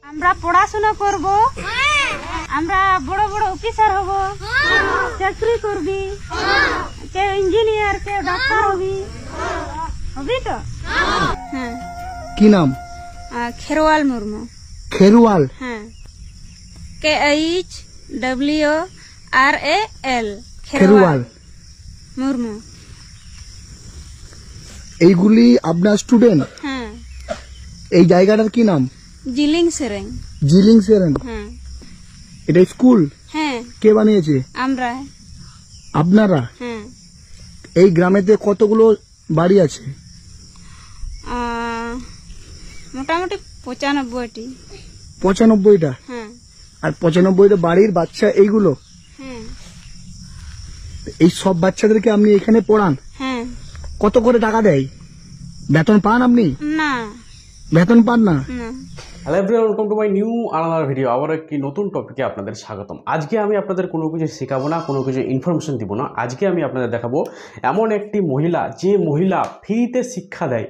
আমরা পড়াশোনা করব, আমরা বড় বড় অফিসার হব, চাকরি করবি, কেউ ইঞ্জিনিয়ার, কেউ ডাক্তার হবি, হবি তো? হ্যাঁ। কি নাম? খেরওয়াল মুর্মু। খেরওয়াল? হ্যাঁ, KHWRAL, খেরওয়াল মুর্মু। এইগুলি আপনার স্টুডেন্ট? হ্যাঁ। এই জায়গাটার কি নাম? জিলিং সেরেং। জিলিং সেরেং? হ্যাঁ। এটা স্কুল? হ্যাঁ। কে বানিয়েছে? আমরা। আপনারা? হ্যাঁ। এই গ্রামেতে কতগুলো বাড়ি আছে? মোটামুটি 95টি। 95টা? হ্যাঁ। আর 95টা বাড়ির বাচ্চা এইগুলো? হ্যাঁ। এই সব বাচ্চাদেরকে আপনি এখানে পড়ান? হ্যাঁ। কত করে টাকা দেয়? বেতন পান আপনি? না, বেতন পান না? না। Hello everyone, welcome to my new another video. আবার একটি নতুন টপিকে আপনাদের স্বাগতম। আজকে আমি আপনাদের কোনো কিছু শেখাবো না, কোনো কিছু ইনফরমেশন দিব না। আজকে আমি আপনাদের দেখাবো এমন একটি মহিলা, যে মহিলা ফ্রিতে শিক্ষা দেয়,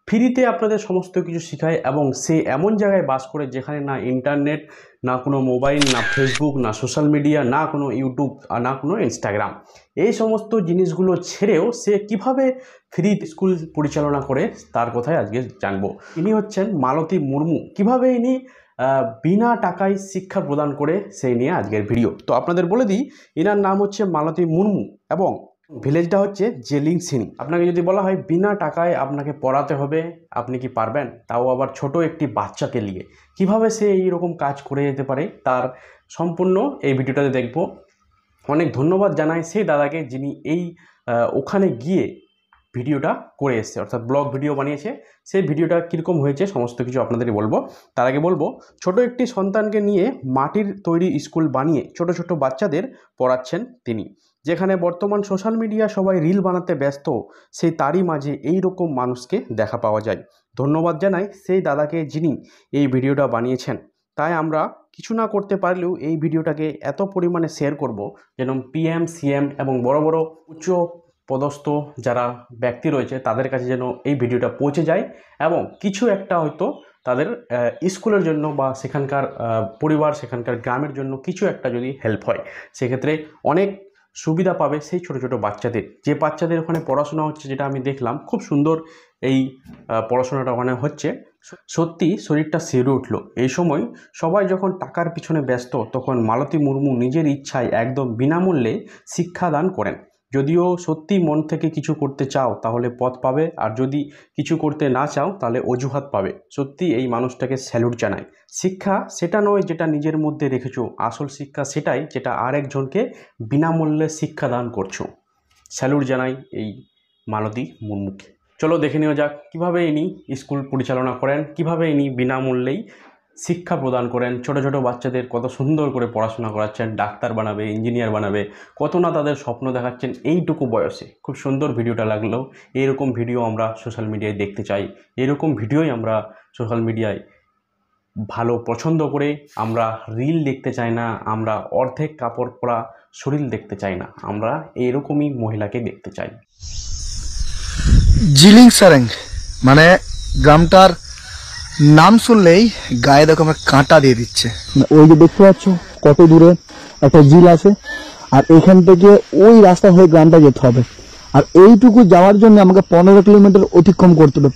ফ্রিতে আপনাদের সমস্ত কিছু শেখায়, এবং সে এমন জায়গায় বাস করে যেখানে না ইন্টারনেট, না কোনো মোবাইল, না ফেসবুক, না সোশ্যাল মিডিয়া, না কোনো ইউটিউব, আর না কোনো ইনস্টাগ্রাম। এই সমস্ত জিনিসগুলো ছেড়েও সে কিভাবে ফ্রি স্কুল পরিচালনা করে তার কথাই আজকে জানবো। ইনি হচ্ছেন মালতী মুর্মু। কিভাবে ইনি বিনা টাকায় শিক্ষা প্রদান করে সেই নিয়ে আজকের ভিডিও। তো আপনাদের বলে দিই, এনার নাম হচ্ছে মালতী মুর্মু এবং ভিলেজটা হচ্ছে জেলিং সেরিং। আপনাকে যদি বলা হয় বিনা টাকায় আপনাকে পড়াতে হবে, আপনি কি পারবেন? তাও আবার ছোট একটি বাচ্চাকে নিয়ে কিভাবে সে এইরকম কাজ করে যেতে পারে, তার সম্পূর্ণ এই ভিডিওটাতে দেখব। অনেক ধন্যবাদ জানাই সেই দাদাকে, যিনি এই ওখানে গিয়ে ভিডিওটা করে এসছে, অর্থাৎ ব্লগ ভিডিও বানিয়েছে। সেই ভিডিওটা কীরকম হয়েছে সমস্ত কিছু আপনাদেরই বলবো। তার আগে বলবো, ছোট একটি সন্তানকে নিয়ে মাটির তৈরি স্কুল বানিয়ে ছোট ছোট বাচ্চাদের পড়াচ্ছেন তিনি। যেখানে বর্তমান সোশ্যাল মিডিয়া সবাই রিল বানাতে ব্যস্ত, সেই তারই মাঝে এই রকম মানুষকে দেখা পাওয়া যায়। ধন্যবাদ জানাই সেই দাদাকে, যিনি এই ভিডিওটা বানিয়েছেন। তাই আমরা কিছু না করতে পারলেও এই ভিডিওটাকে এত পরিমাণে শেয়ার করব যেন PM, CM এবং বড় বড় উচ্চ পদস্থ যারা ব্যক্তি রয়েছে তাদের কাছে যেন এই ভিডিওটা পৌঁছে যায়, এবং কিছু একটা হয়তো তাদের স্কুলের জন্য বা সেখানকার পরিবার, সেখানকার গ্রামের জন্য কিছু একটা যদি হেল্প হয়, সেক্ষেত্রে অনেক সুবিধা পাবে সেই ছোট ছোট বাচ্চাদের। যে বাচ্চাদের ওখানে পড়াশোনা হচ্ছে, যেটা আমি দেখলাম খুব সুন্দর এই পড়াশোনাটা ওখানে হচ্ছে, সত্যি শরীরটা শিউরে উঠলো। এই সময় সবাই যখন টাকার পিছনে ব্যস্ত, তখন মালতী মুর্মু নিজের ইচ্ছায় একদম বিনামূল্যে শিক্ষাদান করেন। যদিও সত্যি মন থেকে কিছু করতে চাও তাহলে পথ পাবে, আর যদি কিছু করতে না চাও তাহলে অজুহাত পাবে। সত্যি এই মানুষটাকে স্যালুট জানাই। শিক্ষা সেটা নয় যেটা নিজের মধ্যে রেখেছো, আসল শিক্ষা সেটাই যেটা আরেকজনকে বিনামূল্যে শিক্ষাদান করছো। স্যালুট জানাই এই মালতী মুর্মুকে। চলো দেখে নেওয়া যাক কীভাবে ইনি স্কুল পরিচালনা করেন, কীভাবে ইনি বিনামূল্যেই শিক্ষা প্রদান করেন। ছোট ছোট বাচ্চাদের কত সুন্দর করে পড়াশোনা করাচ্ছেন, ডাক্তার বানাবে, ইঞ্জিনিয়ার বানাবে, কত না তাদের স্বপ্ন দেখাচ্ছেন এইটুকু বয়সে। খুব সুন্দর ভিডিওটা লাগলো। এইরকম ভিডিও আমরা সোশ্যাল মিডিয়ায় দেখতে চাই, এরকম ভিডিওই আমরা সোশ্যাল মিডিয়ায় ভালো পছন্দ করে। আমরা রিল দেখতে চাই না, আমরা অর্ধেক কাপড় পরা শরীর দেখতে চাই না, আমরা এইরকমই মহিলাকে দেখতে চাই। জিলিং সেরেং মানে গ্রামটার নাম শুনলেই গায়ে দেখো আমার কাঁটা দিয়ে দিচ্ছে। ওই যে দেখতে পাচ্ছ কত দূরে একটা ঝিল আছে, আর এখান থেকে ওই রাস্তা হয়ে গ্রামটা যেতে হবে, আর এইটুকু যাওয়ার জন্য আমাকে 15 কিলোমিটার অতিক্রম করতে হবে।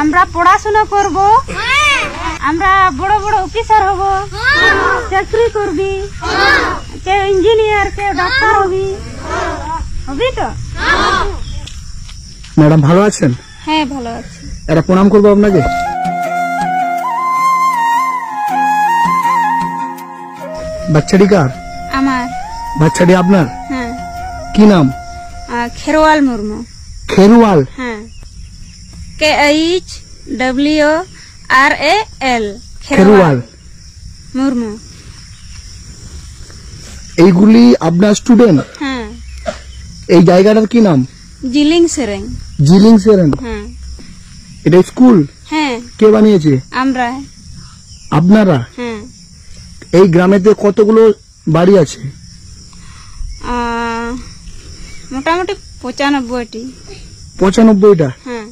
আমরা পড়াশোনা করব, আমরা বড় বড় অফিসার হব, চাকরি করবি, কেউ ইঞ্জিনিয়ার, কেউ ডাক্তার হবি, হবি তো? ম্যাডাম ভালো আছেন? হ্যাঁ, ভালো আছি। এটা প্রণাম করবো আপনাকে। বাচ্চাটি কার? আমার। বাচ্চাটি আপনার? হ্যাঁ। কি নাম? খেরওয়াল মুর্মু। খেরওয়াল। হ্যাঁ, KHWRAL খেরওয়াল মুর্মু। এইগুলি আপনার স্টুডেন্ট? হ্যাঁ। এই জায়গাটার কি নাম? জিলিং সেরেং। জিলিং সেরেন। হ্যাঁ। এটা স্কুল? হ্যাঁ। কে বানিয়েছে? আমরা। আপনারা? হ্যাঁ। এই গ্রামেতে কতগুলো বাড়ি আছে? মোটামুটি 95টি। 95টা? হ্যাঁ।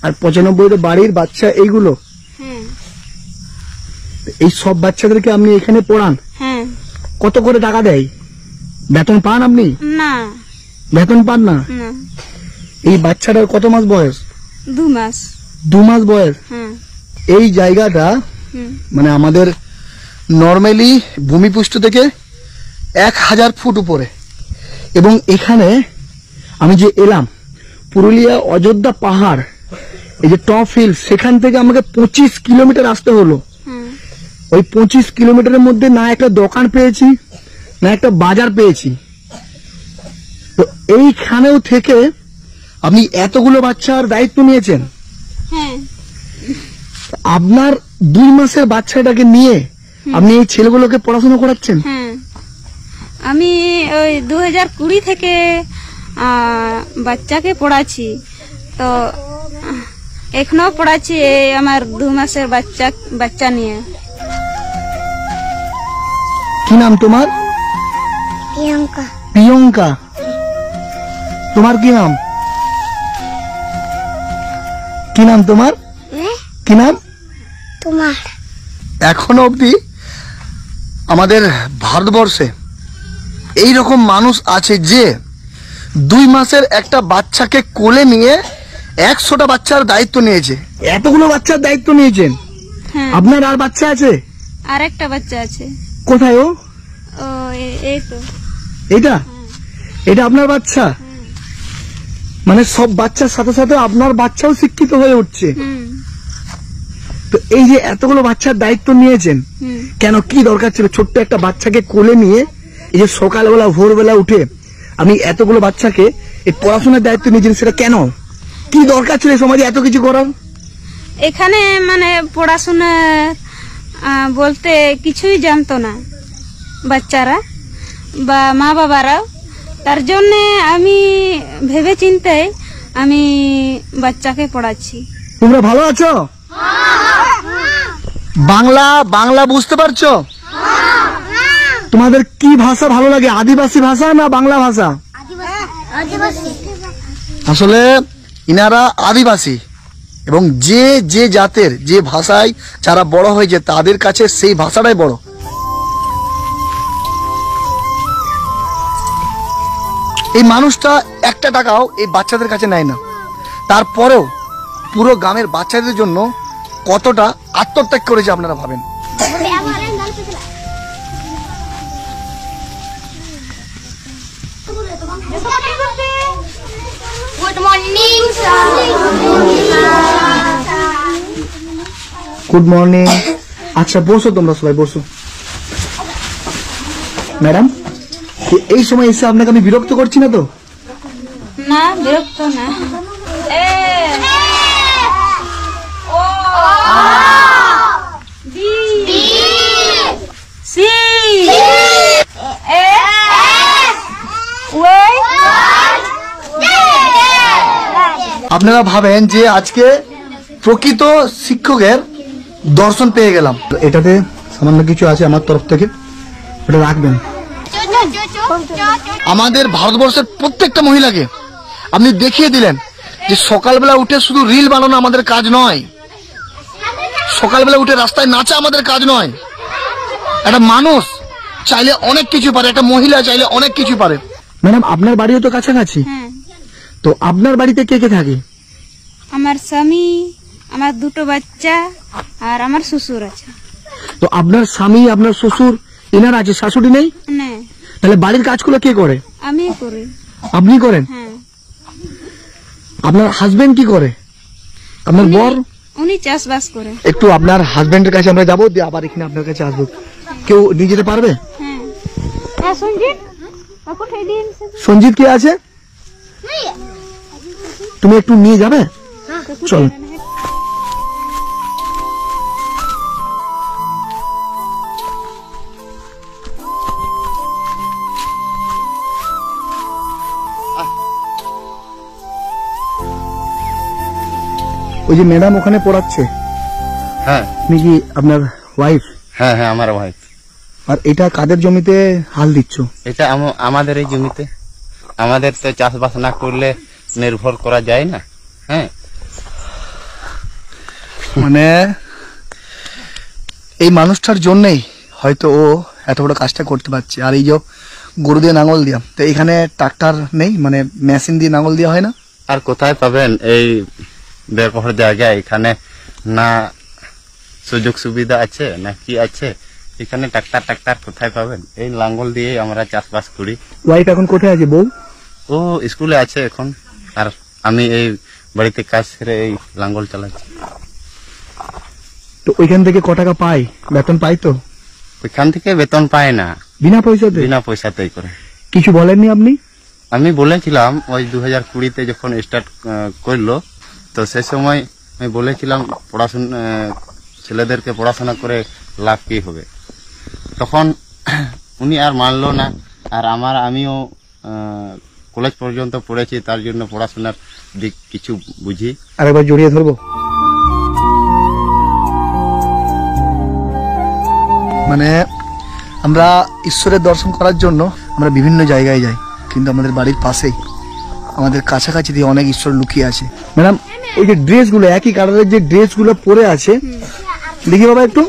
আর 95টা বাড়ির বাচ্চা এইগুলো? হ্যাঁ। এই সব বাচ্চাদেরকে আপনি এখানে পড়ান? হ্যাঁ। কত করে টাকা দেয়? বেতন পান আপনি? না। বেতন পান না? না। এই বাচ্চাটার কত মাস বয়স? 2 মাস। 2 মাস বয়স? হ্যাঁ। এই জায়গাটা মানে আমাদের নর্মালি ভূমিপৃষ্ঠ থেকে 1000 ফুট উপরে, এবং এখানে আমি যে এলাম পুরুলিয়া অযোধ্যা পাহাড়, এই যে টপ হিল, সেখান থেকে আমাকে 25 কিলোমিটার আসতে হলো। ওই 25 কিলোমিটারের মধ্যে না একটা দোকান পেয়েছি, না একটা বাজার পেয়েছি। তো এইখানেও থেকে আপনি এতগুলো বাচ্চার দায়িত্ব নিয়েছেন। হ্যাঁ। আপনার 2 মাসের বাচ্চাটাকে নিয়ে আপনি এই ছেলেগুলোকে পড়াশোনা করাচ্ছেন? হ্যাঁ, আমি ওই 2020 থেকে বাচ্চাকে পড়াচ্ছি, তো এখনো পড়াচ্ছি এই আমার 2 মাসের বাচ্চা নিয়ে। কি নাম তোমার? প্রিয়ঙ্কা। প্রিয়ঙ্কা। তোমার কি নাম? কি নাম তোমার? কি নাম তোমার? এখনো অবধি আমাদের ভারতবর্ষে এই রকম মানুষ আছে যে 2 মাসের একটা বাচ্চাকে কোলে নিয়ে 100টা বাচ্চার দায়িত্ব নিয়েছে। এতগুলো বাচ্চার দায়িত্ব নিয়েছেন? হ্যাঁ। আপনার আর বাচ্চা আছে? আর একটা বাচ্চা আছে। কোথায় ও? ও এই তো। এটা? এটা আপনার বাচ্চা? মানে সব বাচ্চার সাথে সাথে আপনার বাচ্চাও শিক্ষিত হয়ে উঠছে। তো এই যে এতগুলো বাচ্চার দায়িত্ব নিয়েছেন, কেন, কি দরকার ছিল ছোট্ট একটা বাচ্চাকে কোলে নিয়ে এই যে সকালবেলা ভোরবেলা উঠে আমি এতগুলো বাচ্চাকে এই পড়াশোনার দায়িত্ব নিয়েছেন, সেটা কেন, কি দরকার ছিল সমাজে এত কিছু করার? এখানে মানে পড়াশোনা বলতে কিছুই জানতো না বাচ্চারা বা মা বাবারাও, তার জন্য আমি ভেবে চিন্তে আমি বাচ্চাকে পড়াচ্ছি। তোমরা ভালো আছো? বাংলা বুঝতে পারছো? তোমাদের কি ভাষা ভালো লাগে, আদিবাসী ভাষা না বাংলা ভাষা? আসলে ইনারা আদিবাসী, এবং যে যে জাতের যে ভাষায় যারা বড় হয়েছে তাদের কাছে সেই ভাষাটাই বড়। এই মানুষটা একটা টাকাও এই বাচ্চাদের কাছে নেয় না, তারপরেও পুরো গ্রামের বাচ্চাদের জন্য কতটা আত্মত্যাগ করেছে আপনারা ভাবেন। Good morning good morning. আচ্ছা বসো, তোমরা সবাই বসো। ম্যাডাম, এই সময় এসে আপনাকে আমি বিরক্ত করছি না তো? না, বিরক্ত না। আপনারা ভাবেন যে আজকে প্রকৃত শিক্ষকের দর্শন পেয়ে গেলাম। এটাতে সামান্য কিছু আছে আমার তরফ থেকে, ওটা রাখবেন। আমাদের ভারতবর্ষের প্রত্যেকটা মহিলাকে আপনি দেখিয়ে দিলেন যে সকালবেলা উঠে শুধু রিল বানানো আমাদের কাজ নয়, সকালবেলা উঠে রাস্তায় নাচা আমাদের কাজ নয়। একটা মানুষ চাইলে অনেক কিছু পারে, একটা মহিলা চাইলে অনেক কিছু পারে। ম্যাডাম, আপনার বাড়িও তো কাছাকাছি, তো আপনার বাড়িতে কে কে থাকে? আমার স্বামী, আমার 2টো বাচ্চা আর আমার শ্বশুর আছে। তো আপনার স্বামী, আপনার শ্বশুর, এনারা আছে, শাশুড়ি নেই? না। তাহলে বাড়ির কাজগুলো কে করে? আমি করি। আপনি করেন? হ্যাঁ। আপনার হাজবেন্ড কি করে? আপনার বর? উনি চাষবাস করে। একটু আপনার হাজবেন্ডের কাছে আমরা যাবো, দিয়ে আবার এখানে আপনার কাছে আসবো। কেউ নিয়ে যেতে পারবে? হ্যাঁ, সঞ্জিত কাকু ঠেই দিন সঞ্জিত কে আছে? তুমি একটু নিয়ে যাবে? চল। ওই যে ম্যাডাম ওখানে পড়াচ্ছে, হ্যাঁ আপনি কি আপনার ওয়াইফ? হ্যাঁ হ্যাঁ আমার ভাই। আর এটা কাদের জমিতে হাল দিচ্ছ? এটা আমাদের এই জমিতে। আমাদের তো চাষবাস না করলে নির্ভর করা যায় না। হ্যাঁ মানে এই মানুষটার জন্যই হয়তো ও এত বড় কাজটা করতে পারছে। আর এই যে গরু দিয়ে নাঙল দিয়া, তো এখানে ট্রাক্টর নেই, মানে মেশিন দিয়ে নাঙল দেওয়া হয় না? আর কোথায় পাবেন এই ব্যবহার জায়গায়? এখানে না সুযোগ সুবিধা আছে না কি আছে? এখানে ট্রাক্তার কোথায় পাবেন? এই লাঙ্গল দিয়ে আমরা চাষবাস করি। ওয়াইফ এখন কোথায় আছে বউ? ও স্কুলে আছে এখন, আর আমি এই বাড়িতে কাজ সেরে এই লাঙ্গল চালাচ্ছি। তো ওইখান থেকে ক টাকা পাই? বেতন পাই তো? ওইখান থেকে বেতন পায় না, বিনা পয়সাতে? বিনা পয়সাতেই করে। কিছু বলেননি আপনি? আমি বলেছিলাম ওই 2020-তে যখন স্টার্ট করলো, তো সেই সময় আমি বলেছিলাম পড়াশোনা ছেলেদেরকে পড়াশোনা করে লাভ কি হবে। তখন উনি আর মানলো না। আর আমিও কলেজ পর্যন্ত পড়েছি, তার জন্য পড়াশোনার দিক কিছু বুঝি। আরেকবার জড়িয়ে ধরবো। মানে আমরা ঈশ্বরের দর্শন করার জন্য আমরা বিভিন্ন জায়গায় যাই, কিন্তু আমাদের বাড়ির পাশেই আমাদের কাছাকাছি দিয়ে অনেক ঈশ্বর লুকিয়ে আছে। ম্যাডাম ওই যে ড্রেসগুলো, একই কালারের যে ড্রেসগুলো পরে আছে, দেখি বাবা একটু।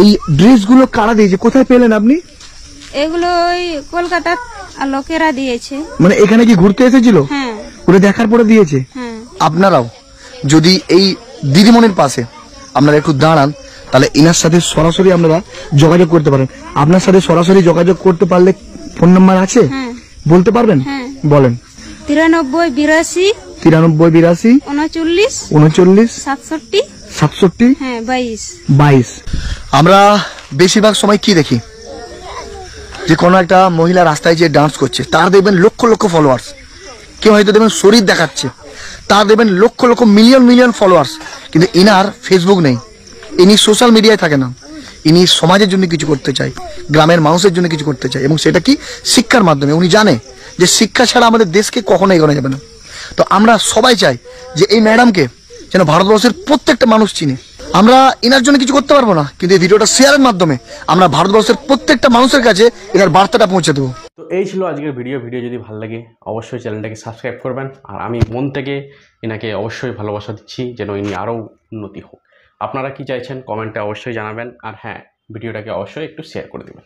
এই ড্রেসগুলো কারা দিয়েছে, কোথায় পেলেন আপনি? এগুলো ওই কলকাতার লোকেরা দিয়েছে। মানে এখানে কি ঘুরতে এসেছিল? হ্যাঁ ঘুরে দেখার পরে দিয়েছে? হ্যাঁ। আপনারাও যদি এই দিদিমণির পাশে আপনারা একটু দাঁড়ান, তাহলে ইনার সাথে সরাসরি আপনারা যোগাযোগ করতে পারেন। আপনার সাথে সরাসরি যোগাযোগ করতে পারলে ফোন নাম্বার আছে, হ্যাঁ বলতে পারবেন? হ্যাঁ। বলেন। 93 93 82 39 39 67 67 হ্যাঁ 22। 22। আমরা বেশিরভাগ সময় কি দেখি, যে কোনো একটা মহিলা রাস্তায় যে ডান্স করছে, তার দেখবেন লক্ষ লক্ষ ফলোয়ার্স। কেউ হয়তো দেখবেন শরীর দেখাচ্ছে, তার দেখবেন লক্ষ লক্ষ মিলিয়ন ফলোয়ার্স। কিন্তু ইনার ফেসবুক নেই, ইনি সোশ্যাল মিডিয়ায় থাকে না। ইনি সমাজের জন্য কিছু করতে চায়, গ্রামের মানুষের জন্য কিছু করতে চায়, এবং সেটা কি শিক্ষার মাধ্যমে। উনি জানে যে শিক্ষা ছাড়া আমাদের দেশকে কখনো এগোনো যাবে না। তো আমরা সবাই চাই যে এই ম্যাডামকে যেন ভারতবর্ষের প্রত্যেকটা মানুষ চিনে। আমরা এনার জন্য কিছু করতে পারবো না, কিন্তু এই ভিডিওটা শেয়ারের মাধ্যমে আমরা ভারতবর্ষের প্রত্যেকটা মানুষের কাছে এনার বার্তাটা পৌঁছে দেবো। তো এই ছিল আজকের ভিডিও যদি ভালো লাগে অবশ্যই চ্যানেলটাকে সাবস্ক্রাইব করবেন। আর আমি মন থেকে এনাকে অবশ্যই ভালোবাসা দিচ্ছি যেন ইনি আরও উন্নতি হোক। আপনারা কি চাইছেন কমেন্টে অবশ্যই জানাবেন। আর হ্যাঁ, ভিডিওটাকে অবশ্যই একটু শেয়ার করে দেবেন।